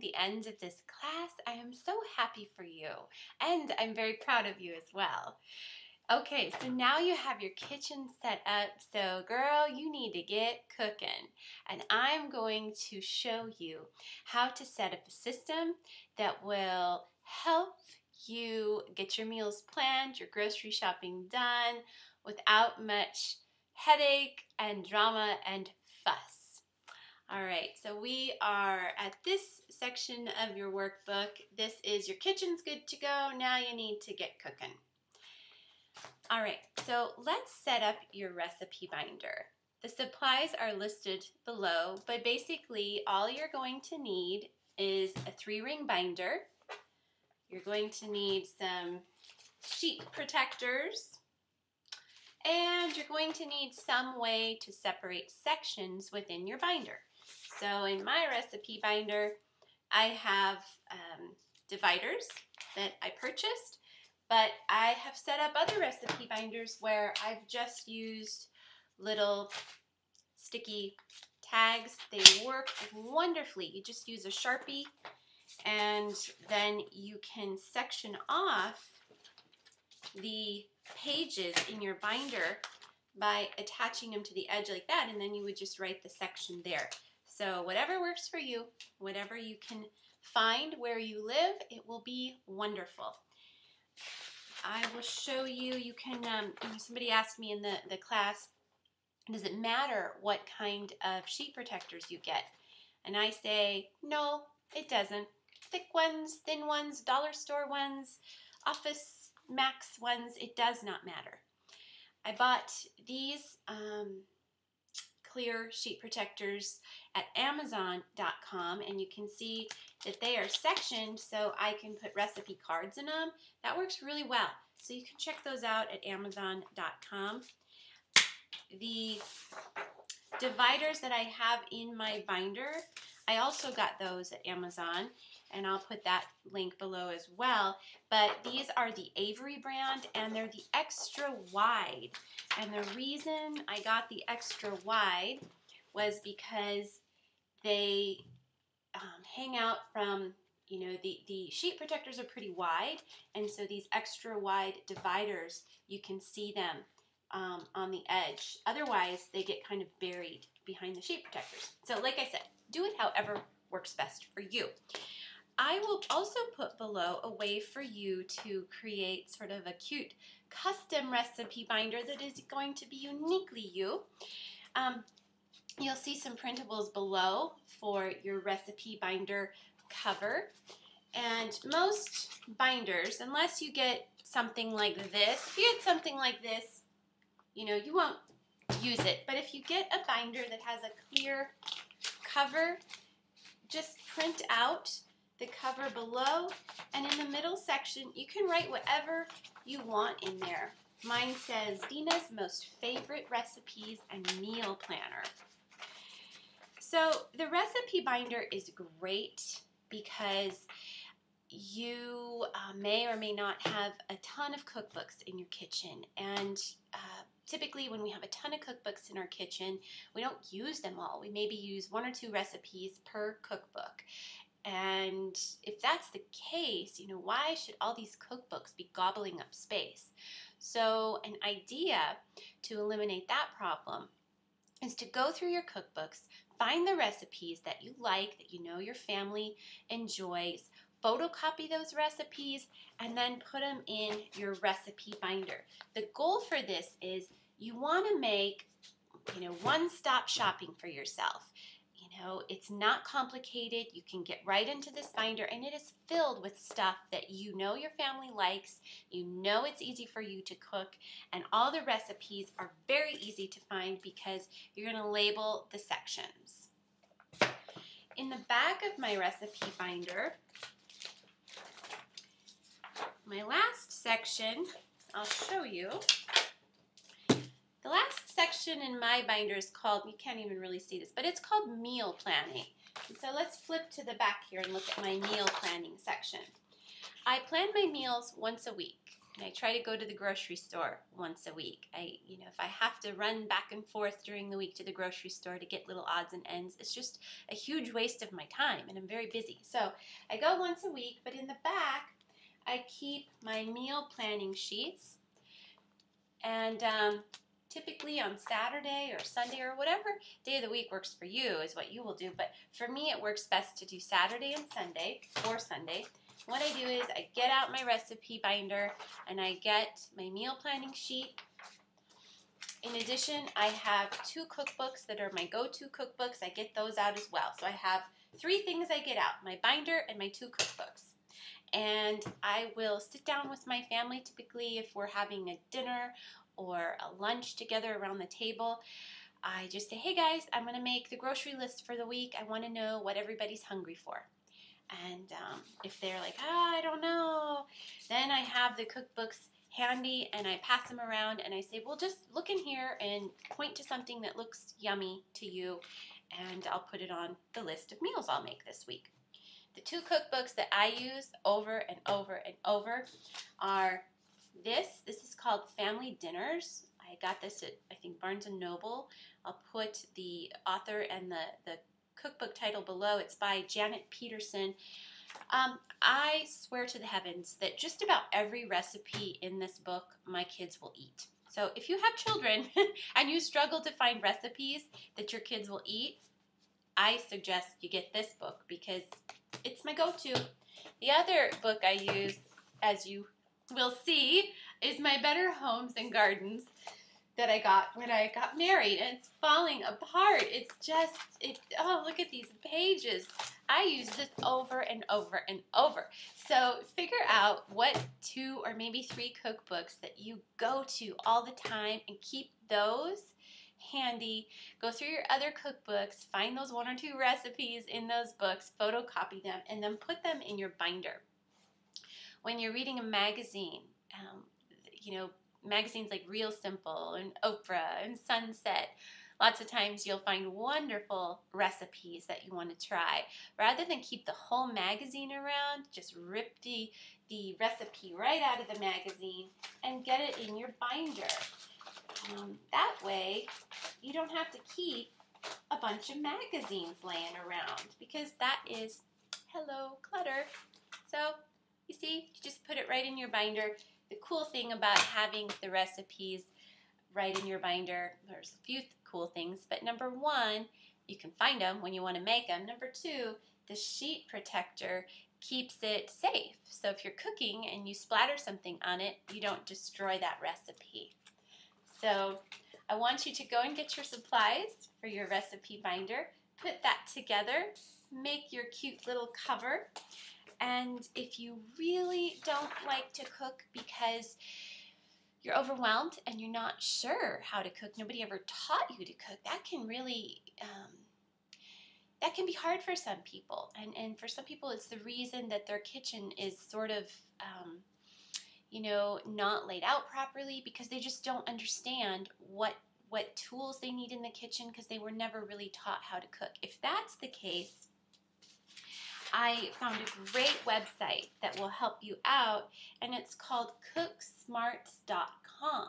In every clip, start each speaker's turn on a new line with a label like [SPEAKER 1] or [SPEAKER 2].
[SPEAKER 1] the end of this class. I am so happy for you, and I'm very proud of you as well. Okay, so now you have your kitchen set up, so girl, you need to get cooking. And I'm going to show you how to set up a system that will help you get your meals planned, your grocery shopping done without much headache and drama and fuss. All right, so we are at this section of your workbook. This is your kitchen's good to go. Now you need to get cooking. All right, so let's set up your recipe binder. The supplies are listed below, but basically all you're going to need is a 3-ring binder. You're going to need some sheet protectors, and you're going to need some way to separate sections within your binder. So in my recipe binder, I have dividers that I purchased, but I have set up other recipe binders where I've just used little sticky tags. They work wonderfully. You just use a Sharpie, and then you can section off the pages in your binder by attaching them to the edge like that, and then you would just write the section there. So whatever works for you, whatever you can find where you live, it will be wonderful. I will show you. You can, somebody asked me in the class, does it matter what kind of sheet protectors you get? And I say, no, it doesn't. Thick ones, thin ones, dollar store ones, Office Max ones, it does not matter. I bought these clear sheet protectors at Amazon.com, and you can see that they are sectioned so I can put recipe cards in them. That works really well. So you can check those out at Amazon.com. The dividers that I have in my binder, I also got those at Amazon, and I'll put that link below as well. But these are the Avery brand, and they're the extra wide. And the reason I got the extra wide was because they hang out from, you know, the sheet protectors are pretty wide, and so these extra wide dividers, you can see them on the edge. Otherwise, they get kind of buried behind the sheet protectors. So like I said, do it however works best for you. I will also put below a way for you to create sort of a cute custom recipe binder that is going to be uniquely you. You'll see some printables below for your recipe binder cover. And most binders, unless you get something like this, if you get something like this, you know, you won't use it. But if you get a binder that has a clear cover, just print out the cover below, and in the middle section, you can write whatever you want in there. Mine says, Dina's most favorite recipes and meal planner. So the recipe binder is great because you may or may not have a ton of cookbooks in your kitchen, and typically when we have a ton of cookbooks in our kitchen, we don't use them all. We maybe use 1 or 2 recipes per cookbook. And if that's the case, you know, why should all these cookbooks be gobbling up space? So an idea to eliminate that problem is to go through your cookbooks, find the recipes that you like, that you know your family enjoys, photocopy those recipes, and then put them in your recipe binder. The goal for this is you want to make, you know, one-stop shopping for yourself. You know, it's not complicated. You can get right into this binder, and it is filled with stuff that you know your family likes, you know it's easy for you to cook, and all the recipes are very easy to find because you're going to label the sections. In the back of my recipe binder, my last section, I'll show you. The last section in my binder is called, you can't even really see this, but it's called meal planning. And so let's flip to the back here and look at my meal planning section. I plan my meals once a week. And I try to go to the grocery store once a week. If I have to run back and forth during the week to the grocery store to get little odds and ends, it's just a huge waste of my time, and I'm very busy. So I go once a week, but in the back, I keep my meal planning sheets. And typically on Saturday or Sunday or whatever day of the week works for you is what you will do. But for me, it works best to do Saturday and Sunday or Sunday. What I do is I get out my recipe binder and I get my meal planning sheet. In addition, I have 2 cookbooks that are my go-to cookbooks. I get those out as well. So I have 3 things I get out, my binder and my 2 cookbooks. And I will sit down with my family, typically if we're having a dinner or a lunch together around the table. I just say, hey guys, I'm going to make the grocery list for the week. I want to know what everybody's hungry for. And if they're like, I don't know, then I have the cookbooks handy and I pass them around and I say, well, just look in here and point to something that looks yummy to you and I'll put it on the list of meals I'll make this week. The 2 cookbooks that I use over and over and over are this is called Family Dinners. I got this at, I think, Barnes & Noble. I'll put the author and the cookbook title below. It's by Janet Peterson. I swear to the heavens that just about every recipe in this book my kids will eat. So if you have children and you struggle to find recipes that your kids will eat, I suggest you get this book because it's my go-to. The other book I use, as you will see, is my Better Homes and Gardens that I got when I got married, and it's falling apart. It's just, oh, look at these pages. I use this over and over and over. So figure out what 2 or maybe 3 cookbooks that you go to all the time and keep those handy. Go through your other cookbooks, find those 1 or 2 recipes in those books, photocopy them, and then put them in your binder. When you're reading a magazine, magazines like Real Simple and Oprah and Sunset, lots of times you'll find wonderful recipes that you want to try. Rather than keep the whole magazine around, just rip the recipe right out of the magazine and get it in your binder. That way, you don't have to keep a bunch of magazines laying around because that is, hello, clutter. So, you see, you just put it right in your binder. The cool thing about having the recipes right in your binder, there's a few cool things, but number 1, you can find them when you want to make them. Number 2, the sheet protector keeps it safe. So if you're cooking and you splatter something on it, you don't destroy that recipe. So I want you to go and get your supplies for your recipe binder, put that together, make your cute little cover. And if you really don't like to cook because you're overwhelmed and you're not sure how to cook, nobody ever taught you to cook, that can really, that can be hard for some people. And for some people, it's the reason that their kitchen is sort of, not laid out properly because they just don't understand what tools they need in the kitchen because they were never really taught how to cook. If that's the case, I found a great website that will help you out, and it's called cooksmarts.com.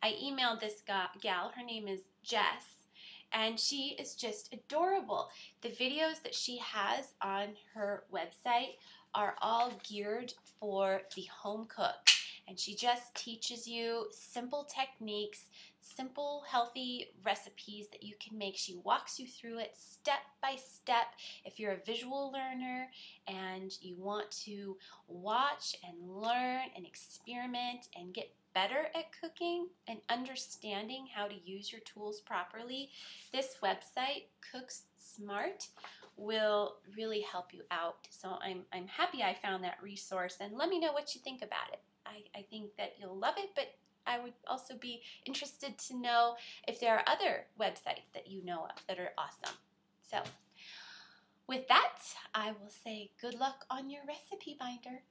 [SPEAKER 1] I emailed this gal, her name is Jess, and she is just adorable. The videos that she has on her website are all geared for the home cook, and she just teaches you simple techniques, simple, healthy recipes that you can make. She walks you through it step by step. If you're a visual learner and you want to watch and learn and experiment and get better at cooking and understanding how to use your tools properly, this website, Cooks Smart, will really help you out. So I'm happy I found that resource, and let me know what you think about it. I think that you'll love it, but I would also be interested to know if there are other websites that you know of that are awesome. So, with that, I will say good luck on your recipe binder.